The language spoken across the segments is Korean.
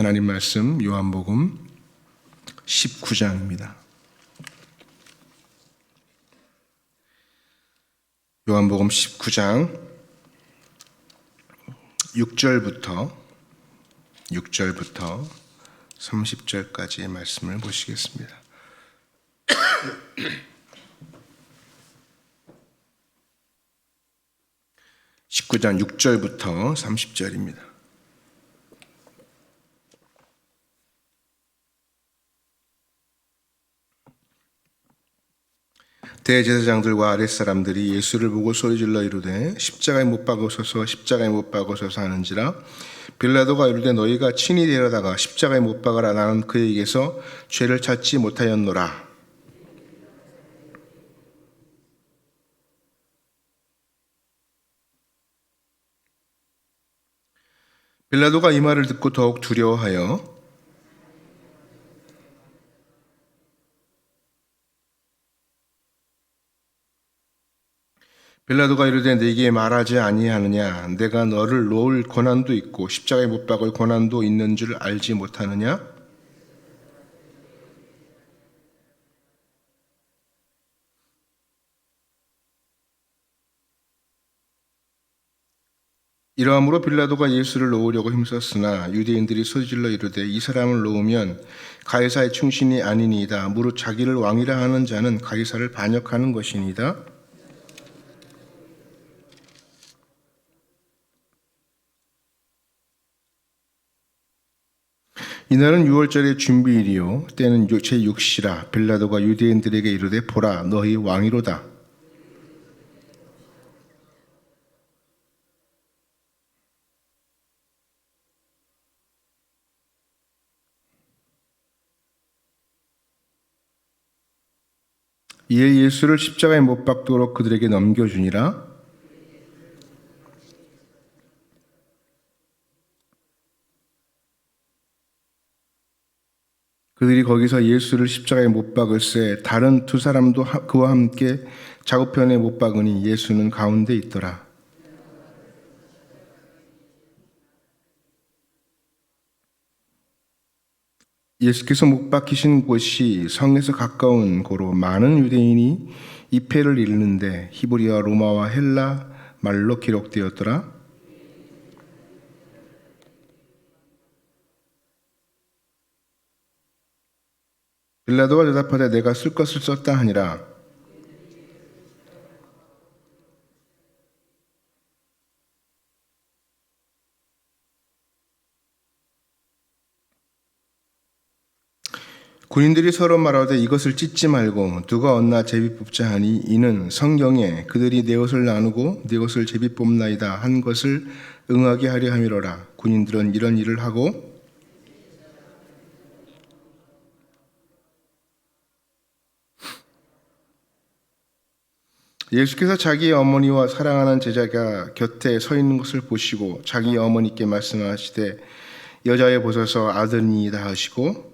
하나님 말씀 요한복음 19장입니다. 요한복음 19장 6절부터 30절까지의 말씀을 보시겠습니다. 19장 6절부터 30절입니다. 대제사장들과 아랫사람들이 예수를 보고 소리질러 이르되 십자가에 못 박으소서 십자가에 못 박으소서 하는지라. 빌라도가 이르되 너희가 친히 데려다가 십자가에 못 박으라. 나는 그에게서 죄를 찾지 못하였노라. 빌라도가 이 말을 듣고 더욱 두려워하여 빌라도가 이르되 네게 말하지 아니하느냐? 내가 너를 놓을 권한도 있고 십자가에 못 박을 권한도 있는 줄 알지 못하느냐? 이러함으로 빌라도가 예수를 놓으려고 힘썼으나 유대인들이 소리질러 이르되 이 사람을 놓으면 가이사의 충신이 아니니이다. 무릇 자기를 왕이라 하는 자는 가이사를 반역하는 것이니이다. 이날은 6월절의 준비일이요 때는 제6시라. 빌라도가 유대인들에게 이르되 보라 너희 왕이로다. 이에 예수를 십자가에 못 박도록 그들에게 넘겨주니라. 그들이 거기서 예수를 십자가에 못 박을새 다른 두 사람도 그와 함께 좌우편에 못 박으니 예수는 가운데 있더라. 예수께서 못 박히신 곳이 성에서 가까운 고로 많은 유대인이 입회를 이르는데 히브리와 로마와 헬라 말로 기록되었더라. 빌라도가 대답하되 내가 쓸 것을 썼다 하니라. 군인들이 서로 말하되 이것을 찢지 말고 누가 얻나 제비 뽑자 하니 이는 성경에 그들이 내 옷을 나누고 내 옷을 제비 뽑나이다 한 것을 응하게 하려 함이로라. 군인들은 이런 일을 하고 예수께서 자기의 어머니와 사랑하는 제자가 곁에 서 있는 것을 보시고 자기 어머니께 말씀하시되 여자여 보소서 아들이니이다 하시고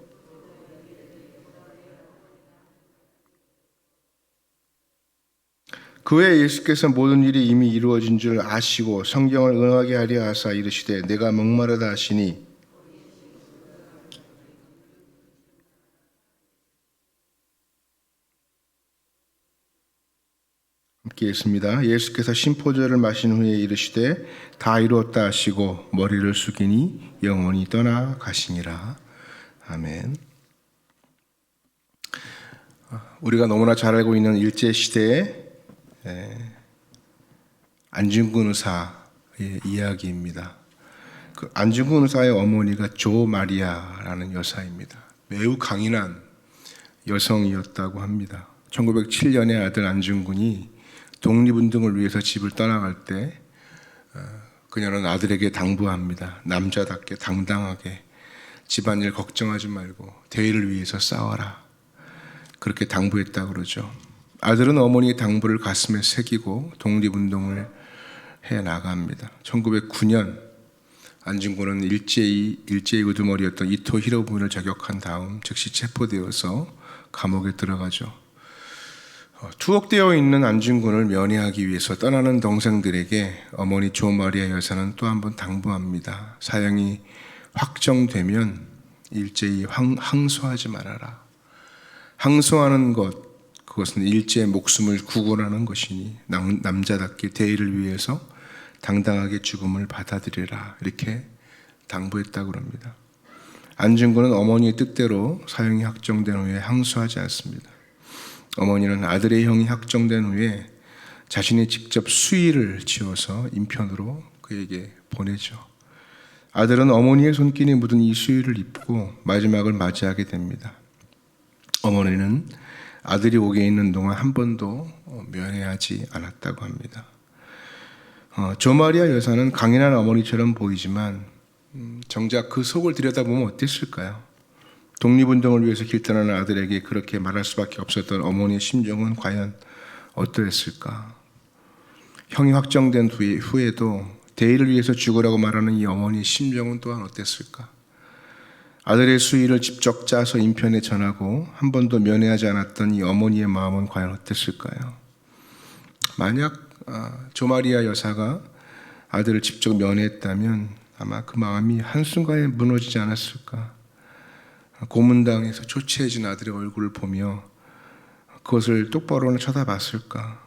그 후에 예수께서 모든 일이 이미 이루어진 줄 아시고 성경을 응하게 하려 하사 이르시되 내가 목마르다 하시니 함께 읽습니다. 예수께서 심포도를 마신 후에 이르시되 다 이루었다 하시고 머리를 숙이니 영원히 떠나가시니라. 아멘. 우리가 너무나 잘 알고 있는 일제시대의 안중근 의사의 이야기입니다. 그 안중근 의사의 어머니가 조 마리아라는 여사입니다. 매우 강인한 여성이었다고 합니다. 1907년에 아들 안중근이 독립운동을 위해서 집을 떠나갈 때 그녀는 아들에게 당부합니다. 남자답게 당당하게 집안일 걱정하지 말고 대의를 위해서 싸워라. 그렇게 당부했다고 그러죠. 아들은 어머니의 당부를 가슴에 새기고 독립운동을 해 나갑니다. 1909년 안중근은 일제히 우두머리였던 이토 히로부미를 저격한 다음 즉시 체포되어서 감옥에 들어가죠. 투옥되어 있는 안중근을 면회하기 위해서 떠나는 동생들에게 어머니 조 마리아 여사는 또 한 번 당부합니다. 사형이 확정되면 일제히 항소하지 말아라. 항소하는 것, 그것은 일제의 목숨을 구원하는 것이니 남자답게 대의를 위해서 당당하게 죽음을 받아들이라. 이렇게 당부했다고 합니다. 안중근은 어머니의 뜻대로 사형이 확정된 후에 항소하지 않습니다. 어머니는 아들의 형이 확정된 후에 자신이 직접 수의를 지어서 인편으로 그에게 보내죠. 아들은 어머니의 손길이 묻은 이 수의를 입고 마지막을 맞이하게 됩니다. 어머니는 아들이 옥에 있는 동안 한 번도 면회하지 않았다고 합니다. 조마리아 여사는 강인한 어머니처럼 보이지만 정작 그 속을 들여다보면 어땠을까요? 독립운동을 위해서 길떠나는 아들에게 그렇게 말할 수밖에 없었던 어머니의 심정은 과연 어떠했을까? 형이 확정된 후에도 대의를 위해서 죽으라고 말하는 이 어머니의 심정은 또한 어땠을까? 아들의 수의를 직접 짜서 인편에 전하고 한 번도 면회하지 않았던 이 어머니의 마음은 과연 어땠을까요? 만약 조마리아 여사가 아들을 직접 면회했다면 아마 그 마음이 한순간에 무너지지 않았을까? 고문당에서 초췌해진 아들의 얼굴을 보며 그것을 똑바로는 쳐다봤을까?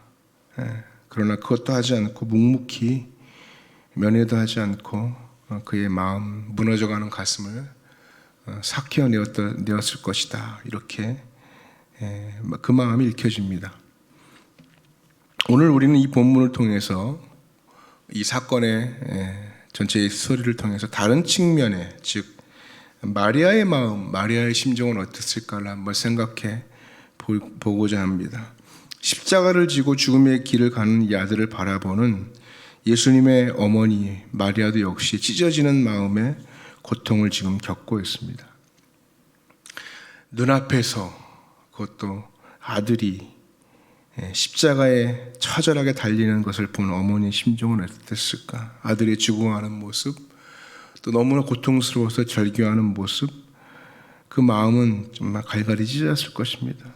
그러나 그것도 하지 않고 묵묵히 면회도 하지 않고 그의 마음, 무너져가는 가슴을 삭혀내었을 것이다. 이렇게 그 마음이 읽혀집니다. 오늘 우리는 이 본문을 통해서 이 사건의 전체의 스토리를 통해서 다른 측면에, 즉 마리아의 마음, 마리아의 심정은 어땠을까를 한번 생각해 보고자 합니다. 십자가를 지고 죽음의 길을 가는 이 아들을 바라보는 예수님의 어머니 마리아도 역시 찢어지는 마음에 고통을 지금 겪고 있습니다. 눈앞에서 그것도 아들이 십자가에 처절하게 달리는 것을 본 어머니의 심정은 어땠을까? 아들이 죽어가는 모습, 또 너무나 고통스러워서 절규하는 모습, 그 마음은 정말 갈갈이 찢어졌을 것입니다.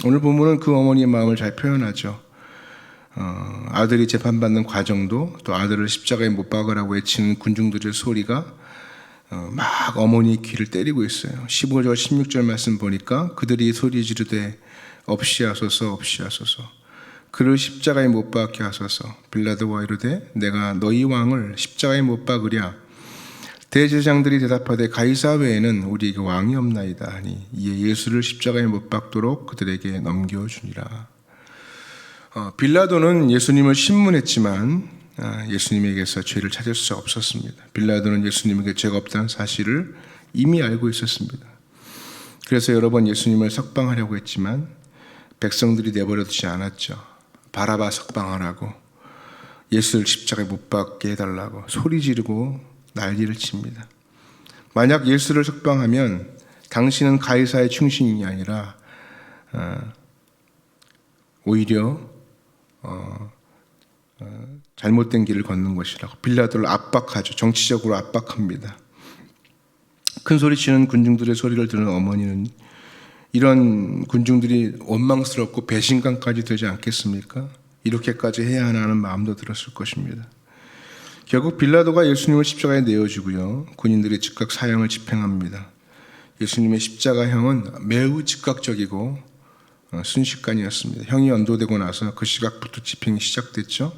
오늘 본문은 그 어머니의 마음을 잘 표현하죠. 아들이 재판받는 과정도, 또 아들을 십자가에 못 박으라고 외치는 군중들의 소리가 막 어머니의 귀를 때리고 있어요. 15절 16절 말씀 보니까 그들이 소리 지르되 없이 하소서 없이 하소서, 그를 십자가에 못 박게 하소서. 빌라도가 이르되 내가 너희 왕을 십자가에 못 박으랴. 대제사장들이 대답하되 가이사 외에는 우리에게 왕이 없나이다 하니 이에 예수를 십자가에 못 박도록 그들에게 넘겨주니라. 빌라도는 예수님을 신문했지만 예수님에게서 죄를 찾을 수 없었습니다. 빌라도는 예수님에게 죄가 없다는 사실을 이미 알고 있었습니다. 그래서 여러 번 예수님을 석방하려고 했지만 백성들이 내버려 두지 않았죠. 바라바 석방하라고, 예수를 십자가에 못 박게 해달라고 소리 지르고 난리를 칩니다. 만약 예수를 석방하면 당신은 가이사의 충신이 아니라 오히려 잘못된 길을 걷는 것이라고 빌라도를 압박하죠. 정치적으로 압박합니다. 큰 소리 치는 군중들의 소리를 들은 어머니는 이런 군중들이 원망스럽고 배신감까지 되지 않겠습니까? 이렇게까지 해야 하나 하는 마음도 들었을 것입니다. 결국 빌라도가 예수님을 십자가에 내어주고요, 군인들이 즉각 사형을 집행합니다. 예수님의 십자가형은 매우 즉각적이고 순식간이었습니다. 형이 연도되고 나서 그 시각부터 집행이 시작됐죠.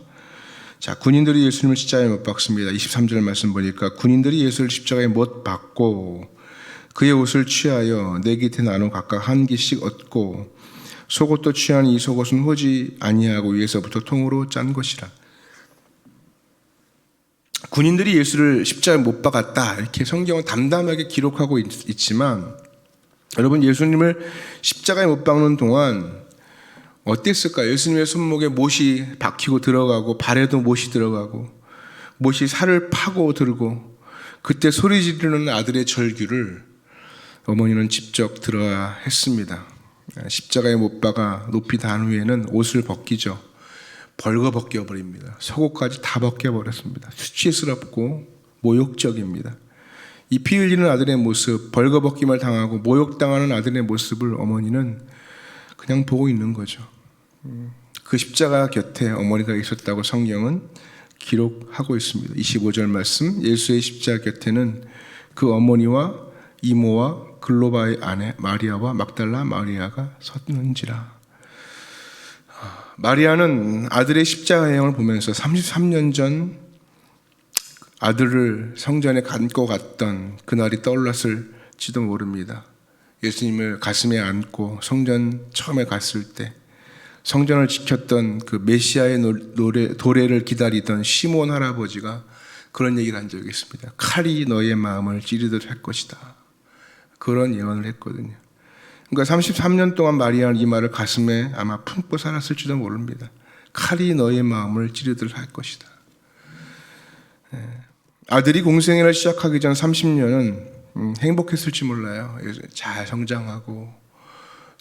자, 군인들이 예수님을 십자가에 못 박습니다. 23절 말씀 보니까 군인들이 예수를 십자가에 못 박고 그의 옷을 취하여 네 깃에 나눠 각각 한 깃씩 얻고 속옷도 취한 이 속옷은 호지 아니하고 위에서부터 통으로 짠 것이라. 군인들이 예수를 십자가에 못 박았다, 이렇게 성경은 담담하게 기록하고 있지만 여러분, 예수님을 십자가에 못 박는 동안 어땠을까요? 예수님의 손목에 못이 박히고 들어가고 발에도 못이 들어가고 못이 살을 파고 들고, 그때 소리 지르는 아들의 절규를 어머니는 직접 들어야 했습니다. 십자가에 못 박아 높이 단 후에는 옷을 벗기죠. 벌거벗겨 버립니다. 속옷까지 다 벗겨버렸습니다. 수치스럽고 모욕적입니다. 이 피 흘리는 아들의 모습, 벌거벗김을 당하고 모욕당하는 아들의 모습을 어머니는 그냥 보고 있는 거죠. 그 십자가 곁에 어머니가 있었다고 성경은 기록하고 있습니다. 25절 말씀, 예수의 십자가 곁에는 그 어머니와 이모와 글로바의 아내 마리아와 막달라 마리아가 섰는지라. 마리아는 아들의 십자가 행을 보면서 33년 전 아들을 성전에 갖고 갔던 그날이 떠올랐을지도 모릅니다. 예수님을 가슴에 안고 성전 처음에 갔을 때 성전을 지켰던 그 메시아의 도래를 기다리던 시몬 할아버지가 그런 얘기를 한 적이 있습니다. 칼이 너의 마음을 찌르듯 할 것이다. 그런 예언을 했거든요. 그러니까 33년 동안 마리아는 이 말을 가슴에 아마 품고 살았을지도 모릅니다. 칼이 너의 마음을 찌르듯 할 것이다. 아들이 공생애를 시작하기 전 30년은 행복했을지 몰라요. 잘 성장하고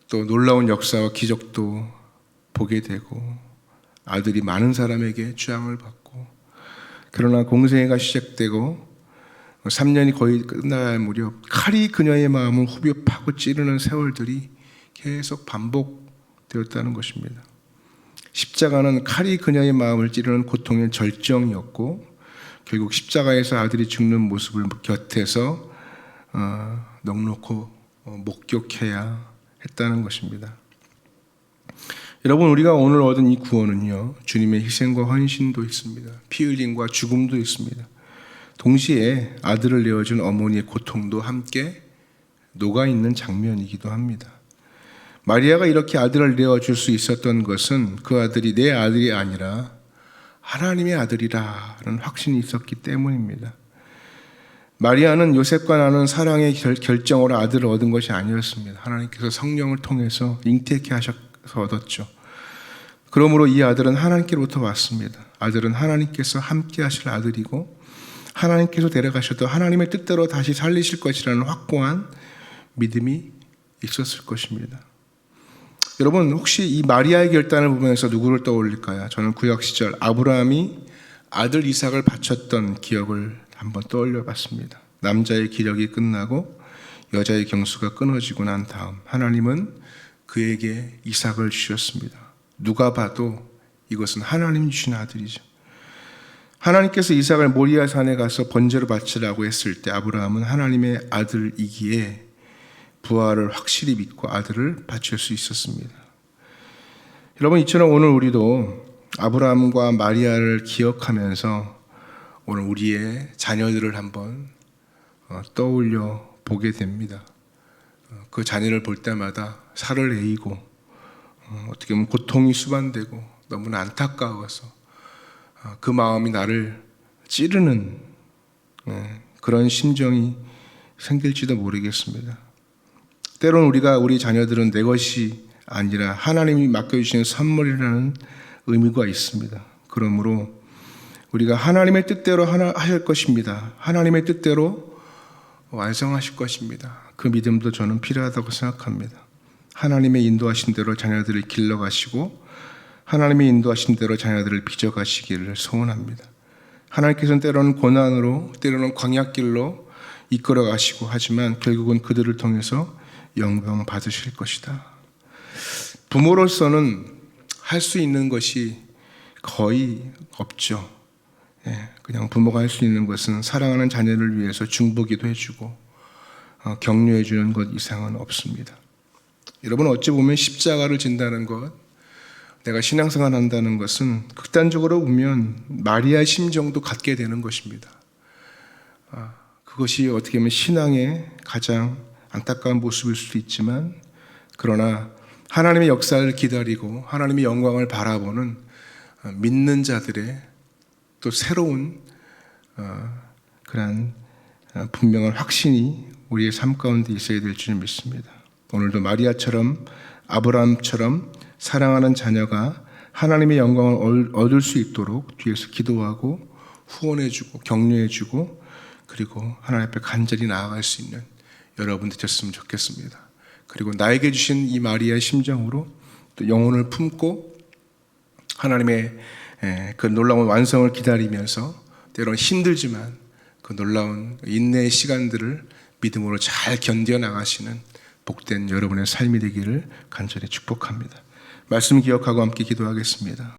또 놀라운 역사와 기적도 보게 되고 아들이 많은 사람에게 주양을 받고, 그러나 공생애가 시작되고 3년이 거의 끝날 무렵 칼이 그녀의 마음을 후벼 파고 찌르는 세월들이 계속 반복되었다는 것입니다. 십자가는 칼이 그녀의 마음을 찌르는 고통의 절정이었고 결국 십자가에서 아들이 죽는 모습을 곁에서 넉넉히 목격해야 했다는 것입니다. 여러분, 우리가 오늘 얻은 이 구원은요, 주님의 희생과 헌신도 있습니다. 피 흘림과 죽음도 있습니다. 동시에 아들을 내어준 어머니의 고통도 함께 녹아있는 장면이기도 합니다. 마리아가 이렇게 아들을 내어줄 수 있었던 것은 그 아들이 내 아들이 아니라 하나님의 아들이라는 확신이 있었기 때문입니다. 마리아는 요셉과 나눈 사랑의 결정으로 아들을 얻은 것이 아니었습니다. 하나님께서 성령을 통해서 잉태케 하셔서 얻었죠. 그러므로 이 아들은 하나님께로부터 왔습니다. 아들은 하나님께서 함께 하실 아들이고 하나님께서 데려가셔도 하나님의 뜻대로 다시 살리실 것이라는 확고한 믿음이 있었을 것입니다. 여러분, 혹시 이 마리아의 결단을 보면서 누구를 떠올릴까요? 저는 구약 시절 아브라함이 아들 이삭을 바쳤던 기억을 한번 떠올려 봤습니다. 남자의 기력이 끝나고 여자의 경수가 끊어지고 난 다음 하나님은 그에게 이삭을 주셨습니다. 누가 봐도 이것은 하나님 주신 아들이죠. 하나님께서 이삭을 모리아 산에 가서 번제로 바치라고 했을 때 아브라함은 하나님의 아들이기에 부활을 확실히 믿고 아들을 바칠 수 있었습니다. 여러분, 이처럼 오늘 우리도 아브라함과 마리아를 기억하면서 오늘 우리의 자녀들을 한번 떠올려 보게 됩니다. 그 자녀를 볼 때마다 살을 에이고 어떻게 보면 고통이 수반되고 너무나 안타까워서 그 마음이 나를 찌르는 그런 심정이 생길지도 모르겠습니다. 때로는 우리 자녀들은 내 것이 아니라 하나님이 맡겨주신 선물이라는 의미가 있습니다. 그러므로 우리가 하나님의 뜻대로 하실 것입니다. 하나님의 뜻대로 완성하실 것입니다. 그 믿음도 저는 필요하다고 생각합니다. 하나님의 인도하신 대로 자녀들을 길러가시고 하나님의 인도하신 대로 자녀들을 빚어가시기를 소원합니다. 하나님께서는 때로는 고난으로, 때로는 광야길로 이끌어가시고 하지만 결국은 그들을 통해서 영광 받으실 것이다. 부모로서는 할 수 있는 것이 거의 없죠. 그냥 부모가 할 수 있는 것은 사랑하는 자녀를 위해서 중보기도 해주고 격려해 주는 것 이상은 없습니다. 여러분, 어찌 보면 십자가를 진다는 것, 내가 신앙생활 한다는 것은 극단적으로 보면 마리아의 심정도 갖게 되는 것입니다. 그것이 어떻게 보면 신앙의 가장 안타까운 모습일 수도 있지만, 그러나 하나님의 역사를 기다리고 하나님의 영광을 바라보는 믿는 자들의 또 새로운 그런 분명한 확신이 우리의 삶 가운데 있어야 될 줄 믿습니다. 오늘도 마리아처럼 아브라함처럼 사랑하는 자녀가 하나님의 영광을 얻을 수 있도록 뒤에서 기도하고 후원해주고 격려해주고 그리고 하나님 앞에 간절히 나아갈 수 있는 여러분 되셨으면 좋겠습니다. 그리고 나에게 주신 이 마리아의 심정으로 또 영혼을 품고 하나님의 그 놀라운 완성을 기다리면서 때로는 힘들지만 그 놀라운 인내의 시간들을 믿음으로 잘 견뎌 나가시는 복된 여러분의 삶이 되기를 간절히 축복합니다. 말씀 기억하고 함께 기도하겠습니다.